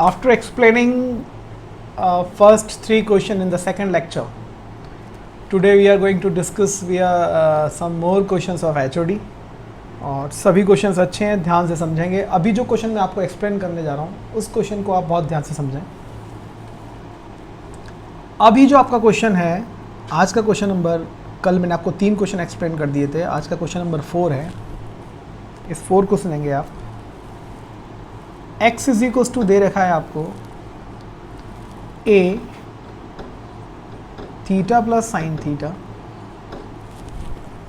After explaining first 3 questions in the second lecture, today we are going to discuss some more questions of HOD. और सभी questions अच्छे हैं, ध्यान से समझेंगे. अभी जो क्वेश्चन मैं आपको एक्सप्लेन करने जा रहा हूँ उस क्वेश्चन को आप बहुत ध्यान से समझें. अभी जो आपका क्वेश्चन है, आज का क्वेश्चन नंबर, कल मैंने आपको 3 क्वेश्चन एक्सप्लेन कर दिए थे, आज का क्वेश्चन नंबर 4 है. इस 4 को सुनेंगे आप. x इज इक्वल टू दे रखा है आपको a theta plus sine theta,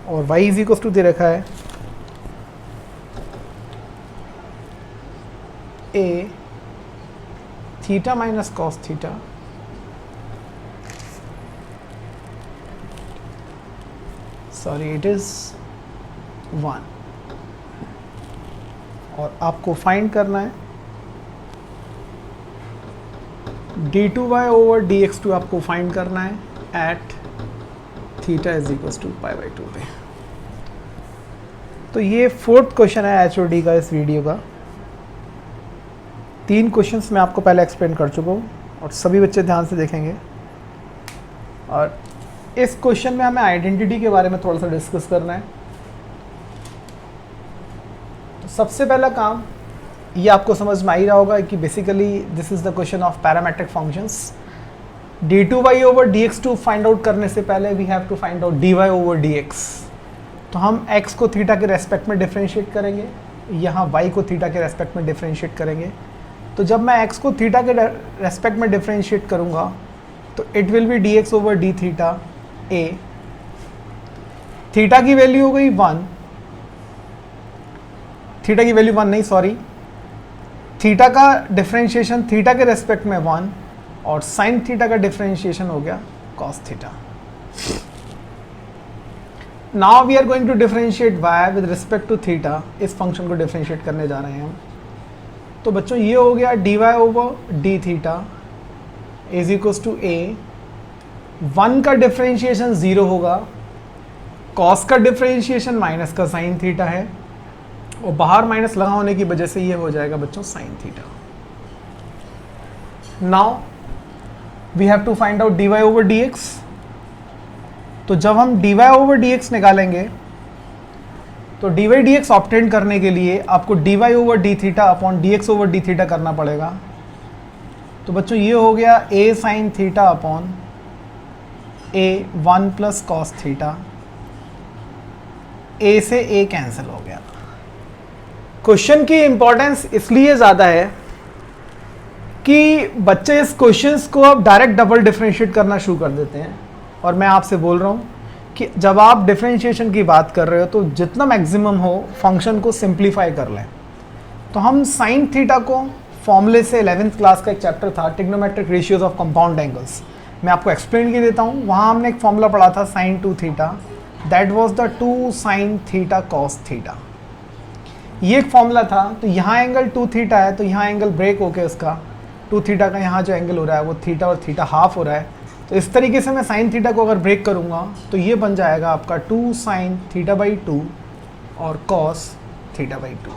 और y इज इक्वल टू दे रखा है a theta minus cos theta, sorry it is 1. और आपको फाइंड करना है d2y ओवर dx2 आपको फाइंड करना है at theta is equal to pi by 2 पे. तो ये 4th क्वेश्चन है HOD का इस वीडियो का. 3 क्वेश्चंस मैं आपको पहले एक्सप्लेन कर चुका हूँ और सभी बच्चे ध्यान से देखेंगे. और इस क्वेश्चन में हमें आइडेंटिटी के बारे में थोड़ा सा डिस्कस करना है. तो सबसे पहला काम ये आपको समझ में आ ही रहा होगा कि basically this is the question of parametric functions. d2y over dx2 find out करने से पहले we have to find out dy over dx. तो हम x को थीटा के रेस्पेक्ट में डिफरेंशिएट करेंगे, यहाँ y को थीटा के रेस्पेक्ट में डिफरेंशिएट करेंगे. तो जब मैं x को थीटा के रेस्पेक्ट में डिफरेंशिएट करूँगा तो it will be dx over d theta a. Theta की वैल्यू हो गई 1, थीटा की वैल्यू 1 नहीं, सॉरी, थीटा का डिफरेंशिएशन थीटा के रेस्पेक्ट में 1 और साइन थीटा का डिफरेंशिएशन हो गया cos theta. Now we are going to differentiate y with respect to theta. इस फंक्शन को डिफरेंशिएट करने जा रहे हैं हम. तो बच्चों ये हो गया dy over d theta is equal to a. 1 का डिफरेंशिएशन 0 होगा, कॉस का डिफरेंशिएशन माइनस का साइन थीटा है, और बाहर माइनस लगा होने की वजह से ये हो जाएगा बच्चों sine theta. Now we have to find out dy over dx. तो जब हम dy ओवर dx निकालेंगे तो dy dx ऑब्टेन करने के लिए आपको dy over d theta upon dx over d theta करना पड़ेगा. तो बच्चों ये हो गया a sine theta upon a 1 plus cos theta. a से a कैंसिल हो गया. क्वेश्चन की इंपॉर्टेंस इसलिए ज़्यादा है कि बच्चे इस क्वेश्चंस को अब डायरेक्ट डबल डिफरेंशिएट करना शुरू कर देते हैं. और मैं आपसे बोल रहा हूँ कि जब आप डिफरेंशिएशन की बात कर रहे हो तो जितना मैक्सिमम हो फंक्शन को सिंप्लीफाई कर लें. तो हम साइन थीटा को फॉर्मूले से 11th क्लास का एक चैप्टर था trigonometric ratios of compound angles, मैं आपको एक्सप्लेन कर देता हूँ. वहाँ हमने एक फॉर्मूला पढ़ा था sine 2 theta, that was the 2 sine theta cos theta. ये एक फॉर्मूला था. तो यहाँ एंगल 2 थीटा है, तो यहाँ एंगल ब्रेक होके उसका 2 थीटा का यहाँ जो एंगल हो रहा है वो थीटा और थीटा हाफ हो रहा है. तो इस तरीके से मैं साइन थीटा को अगर ब्रेक करूँगा तो ये बन जाएगा आपका 2 साइन थीटा बाई 2 और कॉस थीटा बाई 2.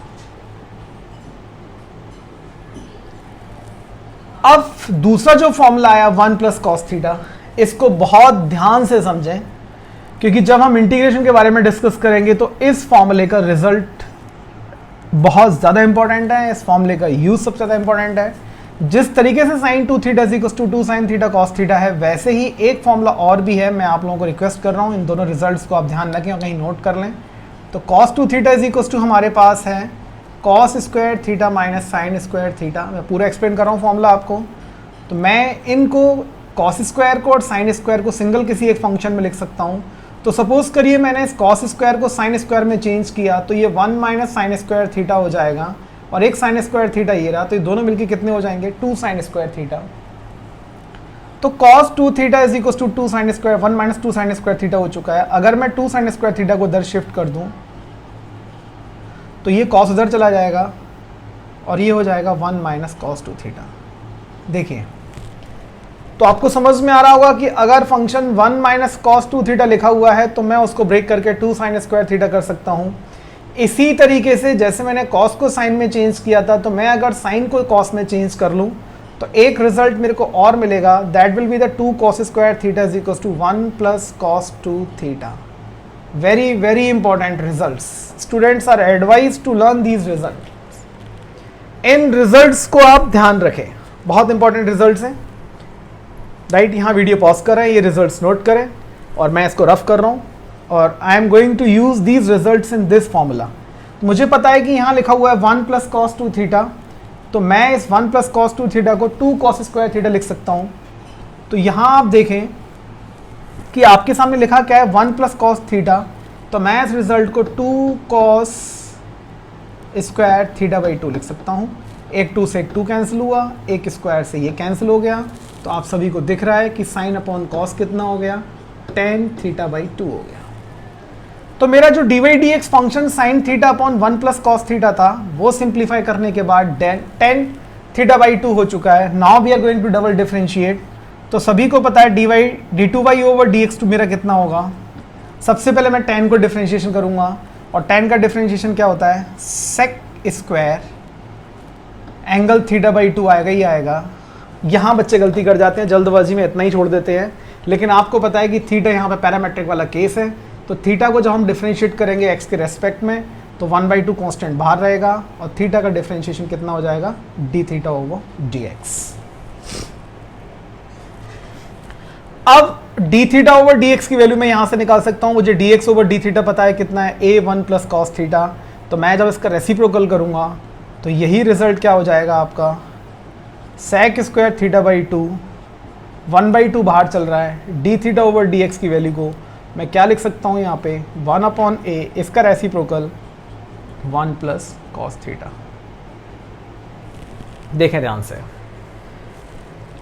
अब दूसरा जो फॉर्मूला आया 1 प्लस कॉस थीटा, इसको बहुत ध्यान से समझें क्योंकि जब हम इंटीग्रेशन के बारे में डिस्कस करेंगे तो इस फॉर्मूले का रिजल्ट बहुत ज़्यादा इंपॉर्टेंट है. इस फॉर्मूले का यूज सबसे ज़्यादा इंपॉर्टेंट है. जिस तरीके से sine 2 theta equal to 2 sine theta cos theta है, वैसे ही एक फॉर्मूला और भी है. मैं आप लोगों को रिक्वेस्ट कर रहा हूँ इन दोनों रिजल्ट्स को आप ध्यान रखें और कहीं नोट कर लें. तो कॉस 2 थीटा इक्वल टू हमारे पास है cos square theta minus sign square theta. मैं पूरा एक्सप्लेन कर रहा हूँ फॉर्मूला आपको. तो मैं इनको कॉस स्क्वायर को और साइन स्क्वायर को सिंगल किसी एक फंक्शन में लिख सकता हूँ. तो सपोज करिए मैंने इस कॉस स्क्वायर को साइन स्क्वायर में चेंज किया तो ये 1 माइनस साइन स्क्वायर थीटा हो जाएगा, और एक साइन स्क्वायर थीटा ये रहा. तो ये दोनों मिलके कितने हो जाएंगे 2 साइन स्क्वायर थीटा. तो cos 2 theta is equal to 2 sine square 1 minus 2 sine square theta हो चुका है. अगर मैं 2 साइन स्क्वायर थीटा को इधर शिफ्ट कर दूं तो ये कॉस उधर चला जाएगा और ये हो जाएगा 1 माइनस कॉस 2 थीटा. देखिए तो आपको समझ में आ रहा होगा कि अगर फंक्शन 1 माइनस कॉस 2 थीटा लिखा हुआ है तो मैं उसको ब्रेक करके 2 साइन स्क्वायर थीटा कर सकता हूँ. इसी तरीके से जैसे मैंने कॉस को साइन में चेंज किया था, तो मैं अगर साइन को कॉस में चेंज कर लूँ तो एक रिजल्ट मेरे को और मिलेगा, that will be the 2 cos square theta is equal to 1 plus cos 2 theta. Very very important results, students are advise to learn these result. इन रिजल्ट्स को आप ध्यान रखें, बहुत इंपॉर्टेंट रिजल्ट्स हैं, राइट। यहाँ वीडियो पॉज करें, ये रिजल्ट्स नोट करें, और मैं इसको रफ कर रहा हूँ, और I am going to use these results in this formula. मुझे पता है कि यहाँ लिखा हुआ है 1 प्लस cos 2 थीटा, तो मैं इस 1 प्लस cos 2 थीटा को 2 cos स्क्वायर थीटा लिख सकता हूँ। तो यहाँ आप देखें कि आपके सामने लिखा क्या है, 1 प्लस cos थीटा, तो मैं इस रिजल्ट को 2 cos स्क्वायर थीटा बाई 2 लिख सकता हूँ। एक 2 से एक 2 कैंसिल हुआ, एक स्क्वायर से ये कैंसिल हो गया, तो आप सभी को दिख रहा है कि साइन अपॉन कॉस कितना हो गया, tan थीटा बाई 2 हो गया। तो मेरा जो dy dx function sine theta upon 1 plus cos theta था, वो सिंप्लीफाई करने के बाद tan थीटा बाई 2 हो चुका है। Now we are going to double differentiate. तो सभी को पता है d2y ओवर dx2 मेरा कितना होगा। सबसे पहले मैं tan को डिफरेंशिएशन करूंगा, और tan का डिफरेंशिएशन क्या होता है, sec square angle theta by 2 आएगा ही आएगा। यहाँ बच्चे गलती कर जाते हैं, जल्दबाजी में इतना ही छोड़ देते हैं, लेकिन आपको पता है कि थीटा यहाँ पे पैरामेट्रिक वाला केस है। तो थीटा को जब हम डिफरेंशिएट करेंगे x के रेस्पेक्ट में, तो 1/2 कांस्टेंट बाहर रहेगा, और थीटा का डिफरेंशिएशन कितना हो जाएगा, d थीटा ओवर dx। अब d थीटा ओवर dx की वैल्यू मैं यहाँ से निकाल सकता हूँ। मुझे dx ओवर d थीटा पता है कितना है, a1 प्लस cos थीटा। तो मैं जब इसका रेसिप्रोकल करूँगा तो यही रिजल्ट क्या हो जाएगा आपका, sec स्क्वायर थीटा बाई 2, 1/2 बाहर चल रहा है, d थीटा ओवर dx की वैल्यू को मैं क्या लिख सकता हूँ यहाँ पे, 1/a, इसका रेसिप्रोकल 1 प्लस cos थीटा। देखें ध्यान से,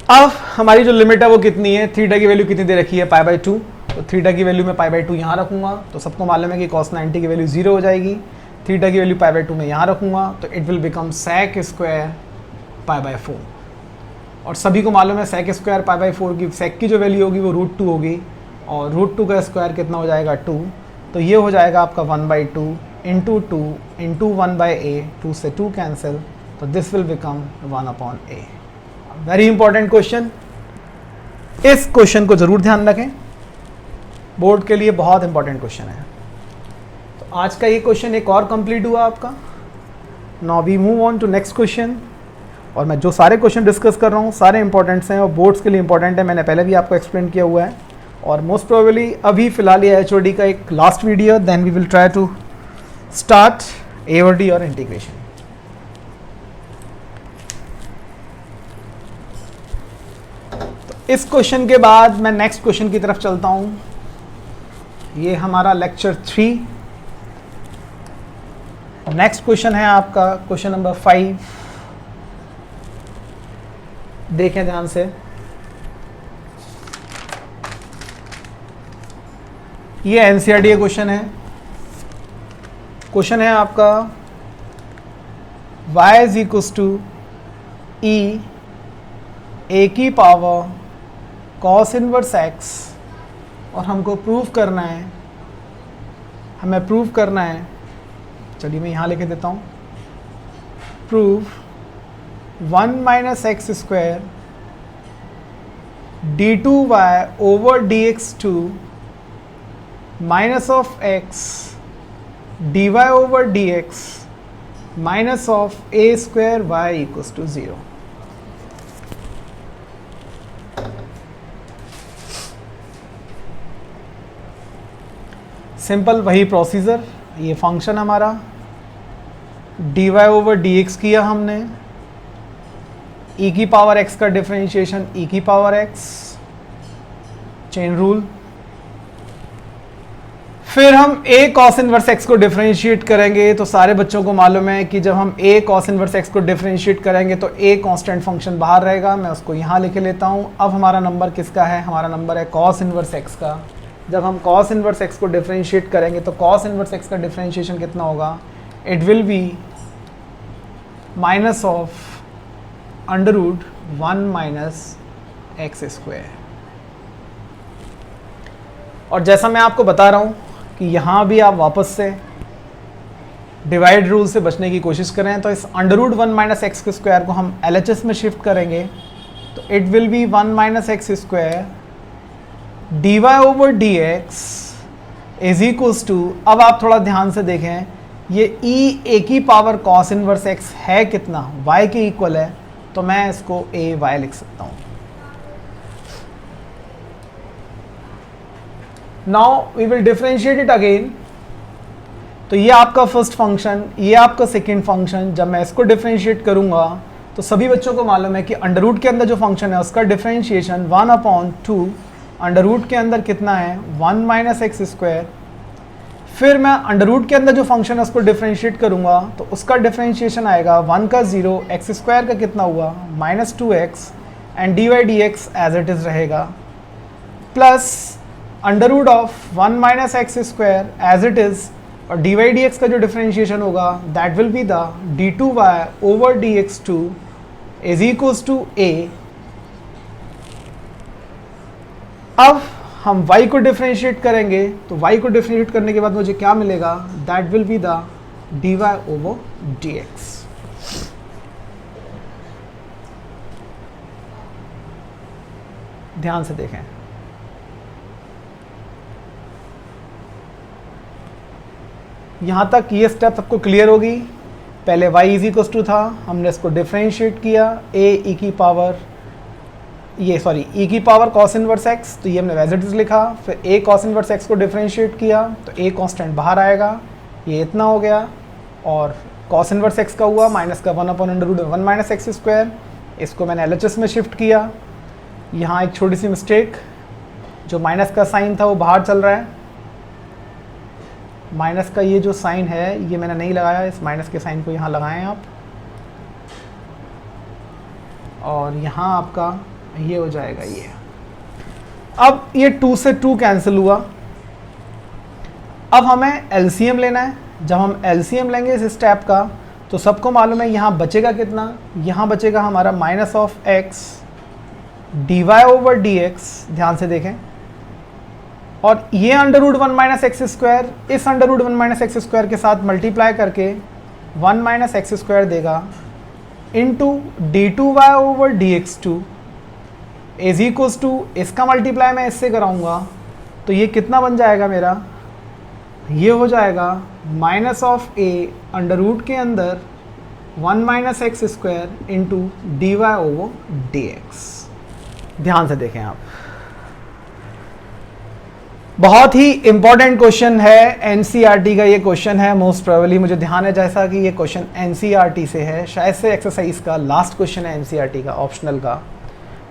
अब हमारी जो लिमिट है वो कितनी है, थीटा की वैल्यू कितनी दे रखी है, π/2। तो थीटा की वैल्यू मैं π/2 यहाँ रखूँगा, तो सबको मालूम है कि cos 90 की वैल्यू 0 हो जाएगी। थीटा की वैल्यू π/2 में यहाँ रखूँगा, तो it will become sec square π/4। और सभी को मालूम है sec स्क्वायर π/4 की sec की जो वैल्यू होगी वो √2 होगी, और √2 का स्क्वायर कितना हो जाएगा, 2। तो ये हो जाएगा आपका 1/2 इंटू 2 इंटू 1/a, 2 से 2 कैंसिल, तो this will become 1/a। Very important question, इस क्वेश्चन को जरूर ध्यान रखें, बोर्ड के लिए बहुत इंपॉर्टेंट क्वेश्चन है। तो आज का ये क्वेश्चन एक और कंप्लीट हुआ आपका। Now we move on to next question. और मैं जो सारे क्वेश्चन डिस्कस कर रहा हूँ सारे इंपॉर्टेंट्स हैं और बोर्ड्स के लिए इंपॉर्टेंट है, मैंने पहले भी आपको एक्सप्लेन किया हुआ है। और मोस्ट प्रोबेबली अभी फिलहाल ये HOD का एक last video, then we will try to start AOD और इंटीग्रेशन। तो इस क्वेश्चन के बाद मैं नेक्स्ट क्वेश्चन की तरफ चलता हूँ। ये हमारा लेक्चर 3। नेक्स्ट क्वेश्चन है आपका क्वेश्चन नंबर 5। देखें ध्यान से, ये NCERT क्वेश्चन है। क्वेश्चन है आपका y is equals to e a की पावर cos इनवर्स x, और हमको प्रूव करना है, हमें प्रूव करना है, चलिए मैं यहाँ लिख देता हूँ, prove 1 minus x square d2y over dx2 minus of x dy over dx minus of a square y equals to 0। Simple वही प्रोसीजर, ये फंक्शन हमारा dy ओवर dx किया हमने, e की पावर x का डिफरेंशिएशन e की power x, chain rule. फिर हम a cos इनवर्स x को डिफरेंशिएट करेंगे। तो सारे बच्चों को मालूम है कि जब हम a cos इनवर्स x को डिफरेंशिएट करेंगे तो a कांस्टेंट फंक्शन बाहर रहेगा, मैं उसको यहाँ लिख लेता हूँ। अब हमारा नंबर किसका है, हमारा नंबर है cos इनवर्स x का। जब हम cos इनवर्स x को डिफरेंशिएट करेंगे तो cos इनवर्स x का डिफरेंशिएशन कितना होगा, it will B minus of √1 minus x square. और जैसा मैं आपको बता रहा हूँ कि यहाँ भी आप वापस से डिवाइड रूल से बचने की कोशिश करें तो इस अंडर रूट 1 माइनस एक्स के स्क्वायर को हम LHS में शिफ्ट करेंगे तो it will be 1 minus x square dy over dx is equals to, अब आप थोड़ा ध्यान से देखें, ये e a की पावर cos इनवर्स x है कितना, y के इक्वल है, तो मैं इसको a y लिख सकता हूँ। Now we will differentiate it again. तो ये आपका फर्स्ट फंक्शन, ये आपका सेकेंड फंक्शन, जब मैं इसको डिफरेंशिएट करूंगा तो सभी बच्चों को मालूम है कि अंडर रूट के अंदर जो फंक्शन है उसका डिफरेंशिएशन 1/2 अंडर रूट के अंदर कितना है 1 माइनस एक्स स्क्वायर। फिर मैं अंडर रूट के अंदर जो फंक्शन है उसको डिफरेंशिएट करूंगा तो उसका डिफरेंशिएशन आएगा 1 का 0, एक्स स्क्वायर का कितना हुआ -2x and dy dx as it is रहेगा, plus under root of 1 minus x square as it is, और dy dx का जो डिफरेंशिएशन होगा that will be the d2y over dx2 is equals to a। अब हम y को differentiate करेंगे तो y को डिफरेंशिएट करने के बाद मुझे क्या मिलेगा, that will be the dy over dx। ध्यान से देखें, यहाँ तक ये स्टेप सबको क्लियर होगी। पहले y इज इक्वल्स टू था, हमने इसको डिफरेंशिएट किया a e की पावर e की पावर cos इनवर्स x, तो ये हमने एज इट इज लिखा। फिर a cos इनवर्स x को डिफरेंशिएट किया तो a कांस्टेंट बाहर आएगा, ये इतना हो गया, और cos इनवर्स x का हुआ माइनस का 1/1 माइनस एक्स स्क्वायर। इसको मैंने LHS में शिफ्ट किया। यहाँ एक छोटी सी मिस्टेक, जो माइनस का साइन था वो बाहर चल रहा है, माइनस का ये जो साइन है ये मैंने नहीं लगाया, इस माइनस के साइन को यहाँ लगाएं आप, और यहाँ आपका ये हो जाएगा ये। अब ये 2 से 2 कैंसिल हुआ। अब हमें LCM लेना है। जब हम LCM लेंगे इस स्टेप का तो सबको मालूम है यहाँ बचेगा कितना, यहाँ बचेगा हमारा minus of x dy over dx। ध्यान से देखें, और ये under root 1 minus x square इस under root 1 minus x square के साथ मल्टीप्लाई करके 1 माइनस एक्स स्क्वायर देगा into d2y over dx2 is equals to, इसका मल्टीप्लाई मैं इससे कराऊंगा तो ये कितना बन जाएगा मेरा, ये हो जाएगा minus of a under root के अंदर 1 minus x square into dy over dx। ध्यान से देखें आप, बहुत ही इंपॉर्टेंट क्वेश्चन है, एनसीईआरटी का ये क्वेश्चन है मोस्ट प्रोबेबली, मुझे ध्यान है जैसा कि ये क्वेश्चन एनसीईआरटी से है, शायद से एक्सरसाइज का लास्ट क्वेश्चन है एनसीईआरटी का ऑप्शनल का।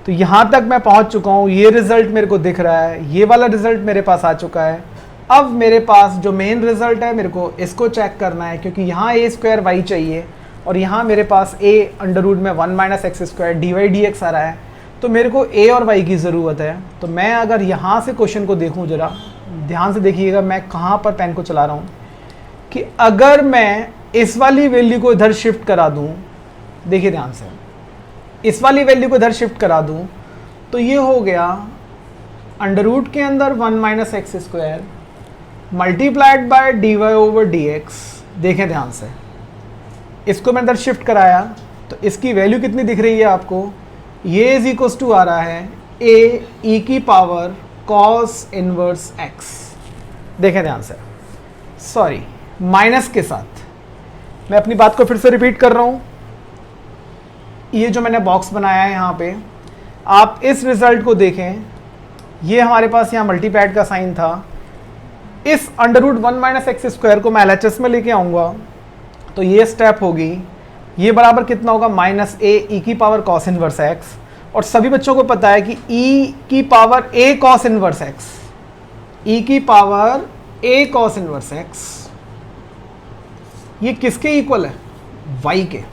तो यहाँ तक मैं पहुँच चुका हूँ, ये रिजल्ट मेरे को दिख रहा है, ये वाला रिजल्ट मेरे पास आ चुका है। अब मेरे पास जो मेन रिजल्ट है मेरे को इसको चेक करना है, क्योंकि यहाँ a स्क्वायर वाई चाहिए और यहाँ मेरे पास a अंडर रूट में 1 minus x square dy dx आ रहा है, तो मेरे को a और y की ज़रूरत है। तो मैं अगर यहाँ से क्वेश्चन को देखूँ, ज़रा ध्यान से देखिएगा मैं कहाँ पर पेन को चला रहा हूँ, कि अगर मैं इस वाली वैल्यू को इधर शिफ्ट करा दूँ, देखिए ध्यान से, इस वाली वैल्यू को इधर शिफ्ट करा दूँ तो ये हो गया अंडर रूट के अंदर 1 minus x square multiplied by dy over dx। देखें ध्यान से, इसको मैं इधर शिफ्ट कराया तो इसकी वैल्यू कितनी दिख रही है आपको, ये इज इक्वल्स टू आ रहा है a e की पावर cos इनवर्स x। देखें ध्यान से, सॉरी माइनस के साथ, मैं अपनी बात को फिर से रिपीट कर रहा हूँ। ये जो मैंने बॉक्स बनाया है यहाँ पे, आप इस रिजल्ट को देखें, ये हमारे पास यहाँ मल्टीप्लाइड का साइन था, इस under root 1 minus x square को मैं LHS में लेके आऊँगा तो ये स्टेप होगी, ये बराबर कितना होगा माइनस a e की पावर cos इनवर्स x, और सभी बच्चों को पता है कि e की power a cos inverse x, e की power a cos inverse x ये किसके इक्वल है, y के।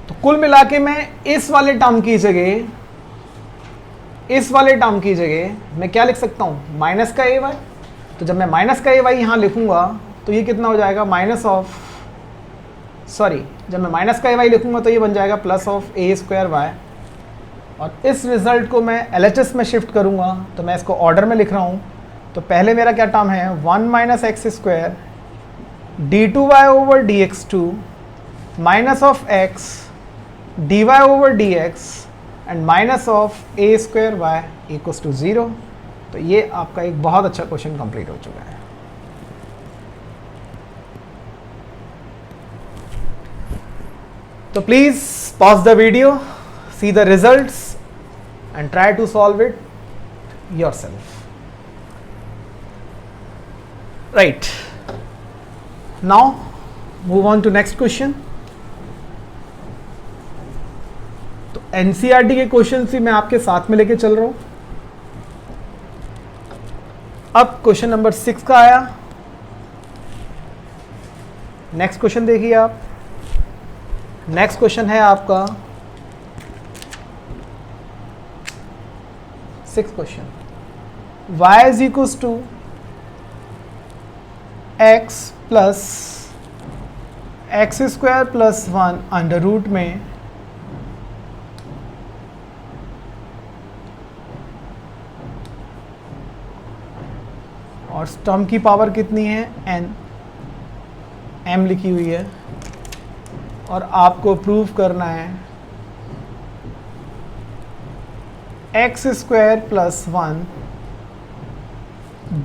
तो कुल मिला के मैं इस वाले टर्म की जगह मैं क्या लिख सकता हूँ, माइनस का a y। तो जब मैं माइनस का a y यहाँ लिखूंगा तो ये कितना हो जाएगा, माइनस ऑफ, सॉरी जब मैं माइनस का a y लिखूंगा तो ये बन जाएगा plus of a square y। और इस रिजल्ट को मैं LHS में शिफ्ट करूंगा तो मैं इसको ऑर्डर में लिख रहा हूँ। तो पहले मेरा क्या टर्म है, 1 minus x square d2y over dx2 minus of x dy over dx and minus of a square y equals to 0। तो ये आपका एक बहुत अच्छा क्वेश्चन कंप्लीट हो चुका है। तो please pause the video, see the results and try to solve it yourself. Right, now move on to next question. तो एनसीईआरटी के क्वेश्चन भी मैं आपके साथ में लेके चल रहा हूं। अब क्वेश्चन नंबर 6 का आया। नेक्स्ट क्वेश्चन देखिए आप। नेक्स्ट क्वेश्चन है आपका 6th question, y is equals to x plus x square plus 1 under root में और टर्म की पावर कितनी है n, m लिखी हुई है, और आपको प्रूव करना है x square plus 1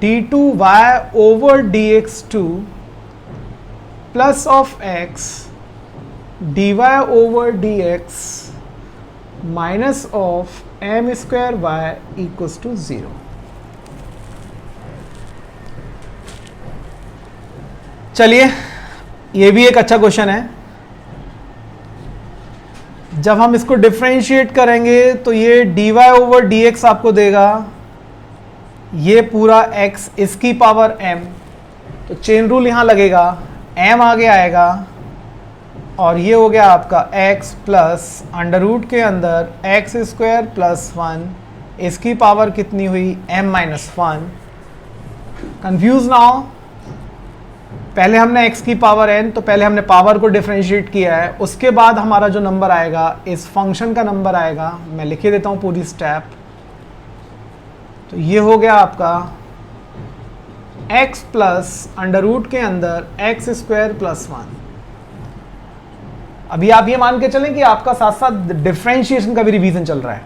d2y over dx2 plus of x dy over dx minus of m square y equals to 0। चलिए, ये भी एक अच्छा क्वेश्चन है। जब हम इसको डिफरेंशिएट करेंगे तो ये dy ओवर dx आपको देगा, ये पूरा x इसकी पावर m, तो चेन रूल यहाँ लगेगा, m आगे आएगा और ये हो गया आपका x प्लस अंडर रूट के अंदर x स्क्वायर प्लस 1, इसकी पावर कितनी हुई m माइनस 1। कंफ्यूज ना हो, पहले हमने x की पावर n, तो पहले हमने पावर को डिफरेंशिएट किया है, उसके बाद हमारा जो नंबर आएगा इस फंक्शन का नंबर आएगा। मैं लिखे देता हूँ पूरी स्टेप। तो ये हो गया आपका x प्लस अंडर रूट के अंदर x स्क्वायर प्लस 1। अभी आप ये मान के चलें कि आपका साथ साथ डिफरेंशिएशन का भी रिवीजन चल रहा है,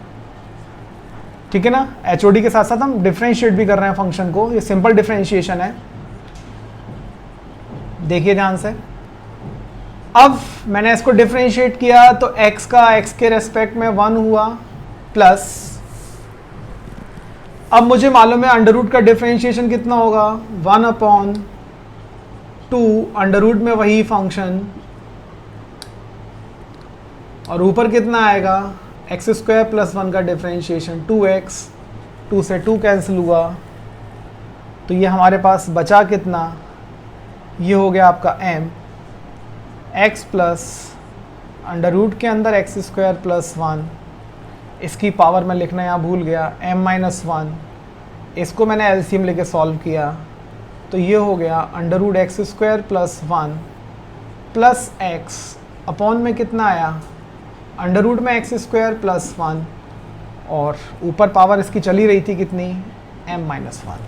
ठीक है ना। HOD के साथ साथ हम डिफरेंशिएट भी कर रहे हैं फंक्शन को, ये सिंपल डिफरेंशिएशन है। देखिए ध्यान से, अब मैंने इसको डिफरेंशिएट किया तो x का x के रेस्पेक्ट में 1 हुआ, प्लस अब मुझे मालूम है अंडर रूट का डिफरेंशिएशन कितना होगा 1/2 अंडर रूट में वही फंक्शन, और ऊपर कितना आएगा x स्क्वायर प्लस 1 का डिफरेंशिएशन 2x, 2 से 2 कैंसिल हुआ, तो ये हमारे पास बचा कितना, ये हो गया आपका m, x plus under root के अंदर x स्क्वायर प्लस 1, इसकी पावर मैं लिखना यहाँ भूल गया, m माइनस 1, इसको मैंने एलसीएम लेके सॉल्व किया, तो ये हो गया under root x square plus 1 plus x upon में कितना आया अंडर रूट में x स्क्वायर प्लस 1, और ऊपर पावर इसकी चली रही थी कितनी m माइनस 1।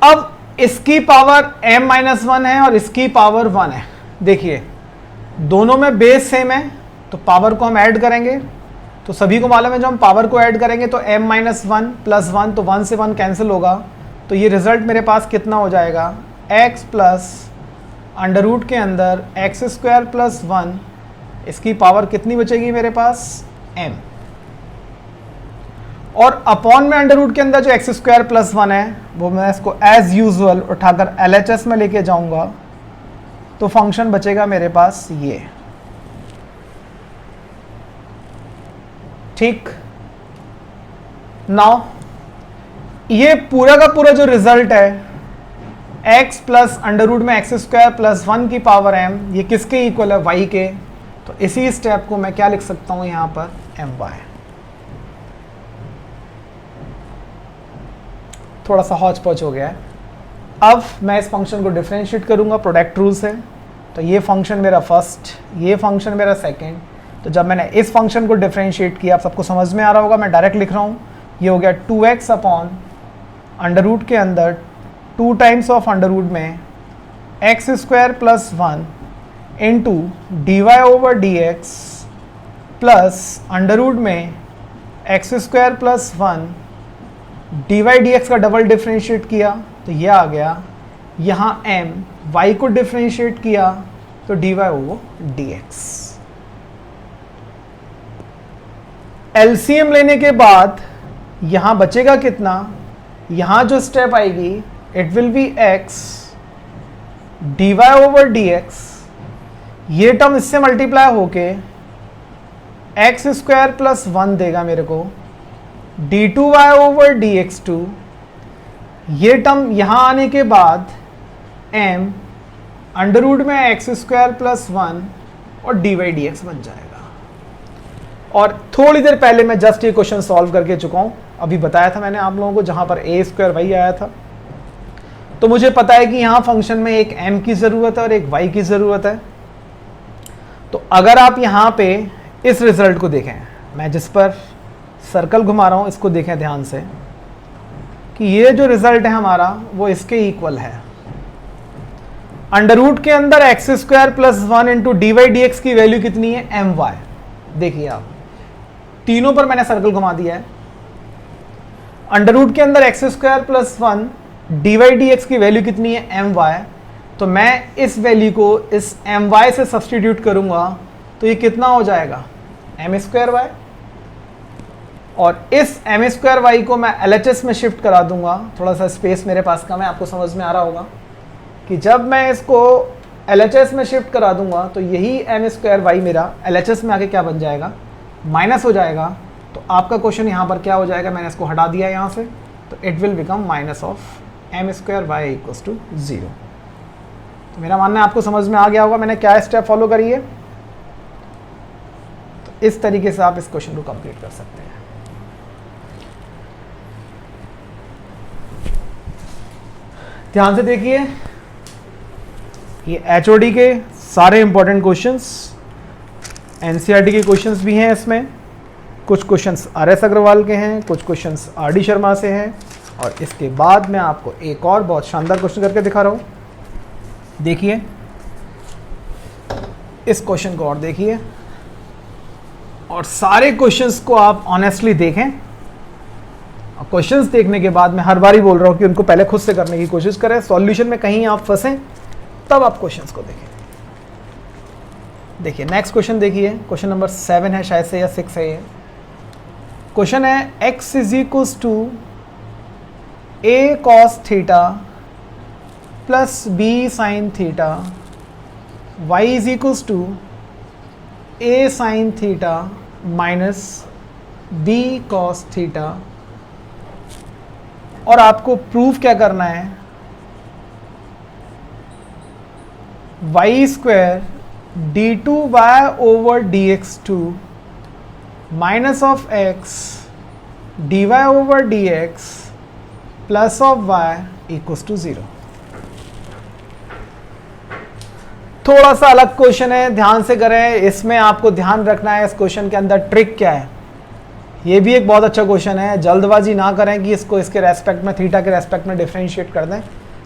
अब इसकी पावर m माइनस 1 है और इसकी पावर 1 है। देखिए दोनों में बेस सेम है, तो पावर को हम ऐड करेंगे, तो सभी को मालूम है जब हम पावर को ऐड करेंगे तो m माइनस 1 प्लस 1, तो 1 से 1 कैंसिल होगा, तो ये रिजल्ट मेरे पास कितना हो जाएगा x प्लस अंडर रूट के अंदर x स्क्वायर प्लस 1, इसकी पावर कितनी बचेगी मेरे पास m, और अपॉन में अंडर रूट के अंदर जो एक्स स्क्वायर प्लस 1 है वो मैं इसको एज यूजुअल उठाकर LHS में लेके जाऊंगा, तो फंक्शन बचेगा मेरे पास ये, ठीक। नाउ ये पूरा का पूरा जो रिजल्ट है x प्लस अंडर रूट में एक्स स्क्वायर प्लस 1 की पावर m, ये किसके इक्वल है y के, तो इसी स्टेप को मैं क्या लिख सकता हूं यहां पर my। थोड़ा सा हौच पौच हो गया है। अब मैं इस फंक्शन को डिफरेंशिएट करूंगा प्रोडक्ट रूल से, तो ये फंक्शन मेरा फर्स्ट, ये फंक्शन मेरा सेकंड, तो जब मैंने इस फंक्शन को डिफरेंशिएट किया, आप सबको समझ में आ रहा होगा, मैं डायरेक्ट लिख रहा हूँ, ये हो गया 2x अपॉन अंडर रूट के अंदर 2 टाइम्स ऑफ अंडर रूट में x square plus 1 into d y over d x plus under root में x square plus 1 d y d x का डबल डिफ्रेंशिएट किया तो ये आ गया, यहाँ m y को डिफ्रेंशिएट किया तो d y over d x. LCM लेने के बाद यहाँ बचेगा कितना, यहाँ जो स्टेप आएगी it will be x d y over d x, ये टर्म इससे मल्टीप्लाई होके एक्स स्क्वायर प्लस 1 देगा मेरे को d two y over d x two, ये टर्म यहाँ आने के बाद m अंडर रूट में एक्स स्क्वायर प्लस 1 और डी वाई डी एक्स बन जाएगा। और थोड़ी देर पहले मैं जस्ट ये क्वेश्चन सॉल्व करके चुका हूँ, अभी बताया था मैंने आप लोगों को, जहाँ पर ए स्क्वायर वाई आया था। तो मुझे पता है कि यहाँ फंक्शन में एक m की ज़रूरत है और एक y की ज़रूरत है। तो अगर आप यहाँ पे इस रिजल्ट को देखें, मैं जिस पर सर्कल घुमा रहा हूँ इसको देखें ध्यान से, कि ये जो रिजल्ट है हमारा वो इसके इक्वल है। अंडर रूट के अंदर x square plus 1 into d y d x की वैल्यू कितनी है, एम वाई। देखिए आप तीनों पर मैंने सर्कल घुमा दिया है। अंडर रूट के अंदर x square plus 1 d y d x की वैल्यू कितनी है, एम वाई। तो मैं इस वैल्यू को इस एम वाई से सब्सटीट्यूट करूंगा तो ये कितना हो जाएगा, एम स्क्वायर वाई। और इस एम स्क्वायर वाई को मैं एल एच एस में शिफ्ट करा दूंगा। थोड़ा सा स्पेस मेरे पास कम है, आपको समझ में आ रहा होगा कि जब मैं इसको एल एच एस में शिफ्ट करा दूंगा तो यही एम स्क्वायर वाई मेरा एल एच एस में आके क्या बन जाएगा, माइनस हो जाएगा। तो आपका क्वेश्चन यहाँ पर क्या हो जाएगा, मैंने इसको हटा दिया यहाँ से, तो it will become minus of m square y equals to 0। तो मेरा मानना है आपको समझ में आ गया होगा मैंने क्या स्टेप फॉलो करी है। तो इस तरीके से आप इस क्वेश्चन को कंप्लीट कर सकते हैं। ध्यान से देखिए, ये एचओडी के सारे इंपॉर्टेंट क्वेश्चंस, एनसीईआरटी के क्वेश्चंस भी हैं इसमें। कुछ क्वेश्चंस आर एस अग्रवाल के हैं, कुछ क्वेश्चंस आर डी शर्मा से हैं, और इसके बाद मैं आपको एक और बहुत शानदार क्वेश्चन करके दिखा रहा हूँ। देखिए इस क्वेश्चन को और देखिए, और सारे क्वेश्चंस को आप ऑनेस्टली देखें। और क्वेश्चंस देखने के बाद मैं हर बार ही बोल रहा हूँ कि उनको पहले खुद से करने की कोशिश करें। सॉल्यूशन में कहीं आप फंसें तब आप क्वेश्चंस को देखें। देखिए नेक्स्ट क्वेश्चन देखिए, क्वेश्चन नंबर 7 है शायद से, या 6 है ये। क्वेश्चन है x is equals to a cos theta plus b sin theta, y is equals to a sin theta minus b cos theta. और आपको प्रूफ क्या करना है, y square d two y over d x two minus of x d y over d x plus of y equals to 0। थोड़ा सा अलग question है, ध्यान से करें। इसमें आपको ध्यान रखना है इस क्वेश्चन के अंदर ट्रिक क्या है। ये भी एक बहुत अच्छा क्वेश्चन है, जल्दबाजी ना करें कि इसको इसके रेस्पेक्ट में, थीटा के रेस्पेक्ट में डिफरेंशिएट कर दें,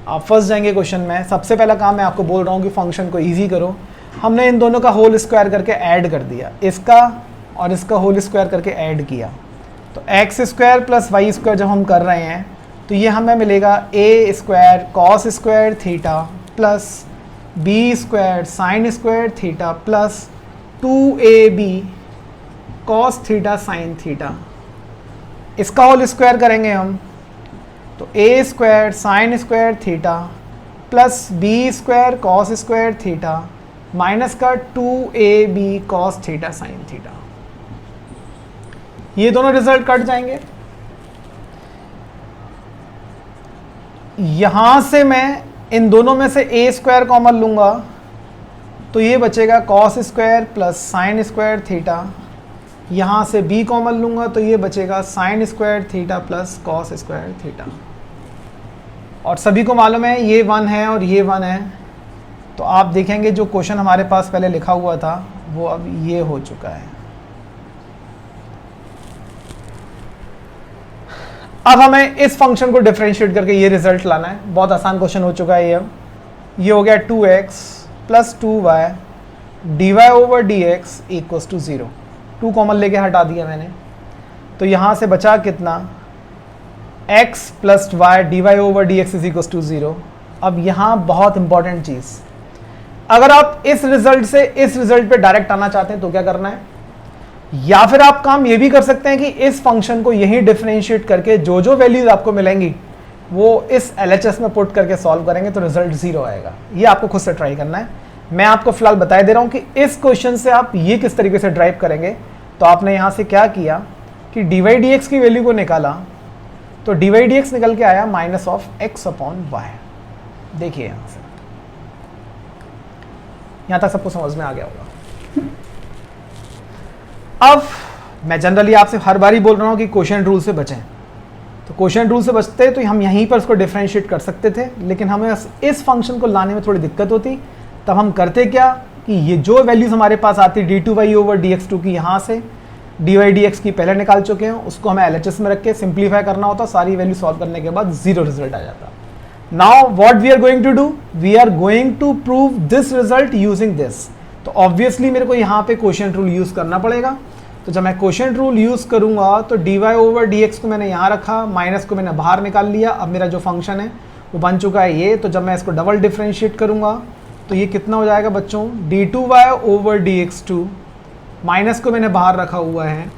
आप फंस जाएंगे क्वेश्चन में। सबसे पहला काम मैं आपको बोल रहा हूँ कि फंक्शन को ईजी करो। हमने इन दोनों का होल स्क्वायर करके ऐड कर दिया, इसका और इसका होल स्क्वायर करके ऐड किया, तो x square plus y square जब हम कर रहे हैं तो ये हमें मिलेगा a square cos square theta plus b square sine square theta plus 2ab cos theta sine theta. इसका होल स्क्वायर करेंगे हम तो a square sine square theta plus b square cos square theta minus का 2ab cos theta sine theta. ये दोनों result cut जाएंगे। यहां से मैं इन दोनों में से a स्क्वायर कॉमन लूंगा तो ये बचेगा cos square plus sign square theta. यहां से b कॉमन लूंगा तो ये बचेगा sign square theta plus cos square theta. और सभी को मालूम है ये 1 है और ये 1 है, तो आप देखेंगे जो क्वेश्चन हमारे पास पहले लिखा हुआ था वो अब ये हो चुका है। अब हमें इस फंक्शन को डिफरेंशिएट करके ये रिजल्ट लाना है। बहुत आसान क्वेश्चन हो चुका है ये अब। ये हो गया 2x plus 2y dy over dx equals to 0। 2 common लेके हटा दिया मैंने, तो यहाँ से बचा कितना, x plus y d y over d x is equals to 0। अब यहाँ बहुत इंपॉर्टेंट चीज़, अगर आप इस रिजल्ट से इस रिजल्ट पे डायरेक्ट आना चाहते हैं तो क्या करना है, या फिर आप काम ये भी कर सकते हैं कि इस फंक्शन को यहीं डिफरेंशिएट करके जो जो वैल्यूज आपको मिलेंगी वो इस LHS में पुट करके सॉल्व करेंगे तो रिजल्ट 0 आएगा। ये आपको खुद से ट्राई करना है। मैं आपको फिलहाल बता दे रहा हूँ कि इस क्वेश्चन से आप ये किस तरीके से ड्राइव करेंगे। तो आपने यहाँ से क्या किया कि dy dx की वैल्यू को निकाला, तो dy dx निकल के आया minus of x upon y. देखिए यहाँ से, यहाँ तक सबको समझ में आ गया होगा। अब मैं जनरली आपसे हर बारी बोल रहा हूँ कि क्वोशिएंट रूल से बचें, तो क्वोशिएंट रूल से बचते तो हम यहीं पर इसको डिफरेंशिएट कर सकते थे, लेकिन हमें इस फंक्शन को लाने में थोड़ी दिक्कत होती। तब हम करते क्या कि ये जो वैल्यूज हमारे पास आती d2y ओवर dx2 की, यहाँ से dy dx की पहले निकाल चुके हैं, उसको हमें LHS में रख के सिंप्लीफाई करना होता, सारी वैल्यू सॉल्व करने के बाद 0 रिजल्ट आ जाता। Now what we are going to do, we are going to prove this result using this. तो ऑब्वियसली मेरे को यहाँ पे क्वोशिएंट रूल यूज करना पड़ेगा। तो जब मैं क्वोशिएंट रूल यूज करूंगा तो dy ओवर dx को मैंने यहाँ रखा, माइनस को मैंने बाहर निकाल लिया। अब मेरा जो फंक्शन है वो बन चुका है ये। तो जब मैं इसको डबल डिफरेंशिएट करूंगा तो ये कितना हो जाएगा बच्चों, d2y ओवर dx2, माइनस को मैंने बाहर रखा हुआ है,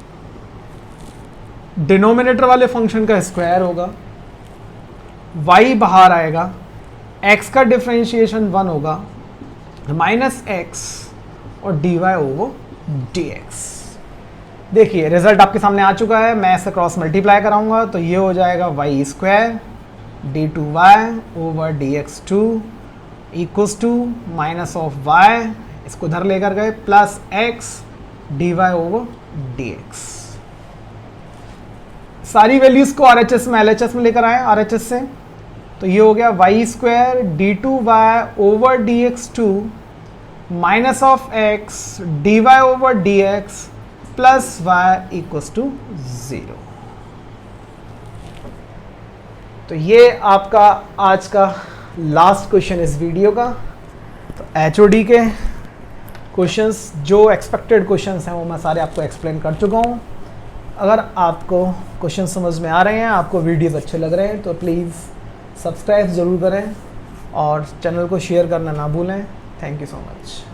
डिनोमिनेटर वाले फंक्शन का स्क्वायर होगा, y बाहर आएगा, x का डिफरेंशिएशन 1 होगा, माइनस x और dy ओवर dx। देखिए रिजल्ट आपके सामने आ चुका है। मैं इसे क्रॉस मल्टीप्लाई कराऊंगा तो ये हो जाएगा y square d2y over dx2 equals to minus of y, इसको इधर लेकर गए, plus x dy over dx। सारी वैल्यूज को RHS में LHS में लेकर आए, RHS से, तो ये हो गया y square d2y over dx2 minus of x dy over dx plus y equals to 0। तो ये आपका आज का लास्ट क्वेश्चन इस वीडियो का। तो HOD के क्वेश्चंस, जो एक्सपेक्टेड क्वेश्चंस हैं वो मैं सारे आपको एक्सप्लेन कर चुका हूँ। अगर आपको क्वेश्चन समझ में आ रहे हैं, आपको वीडियोस अच्छे लग रहे हैं, तो प्लीज़ सब्सक्राइब ज़रूर करें और चैनल को शेयर करना ना भूलें। Thank you so much.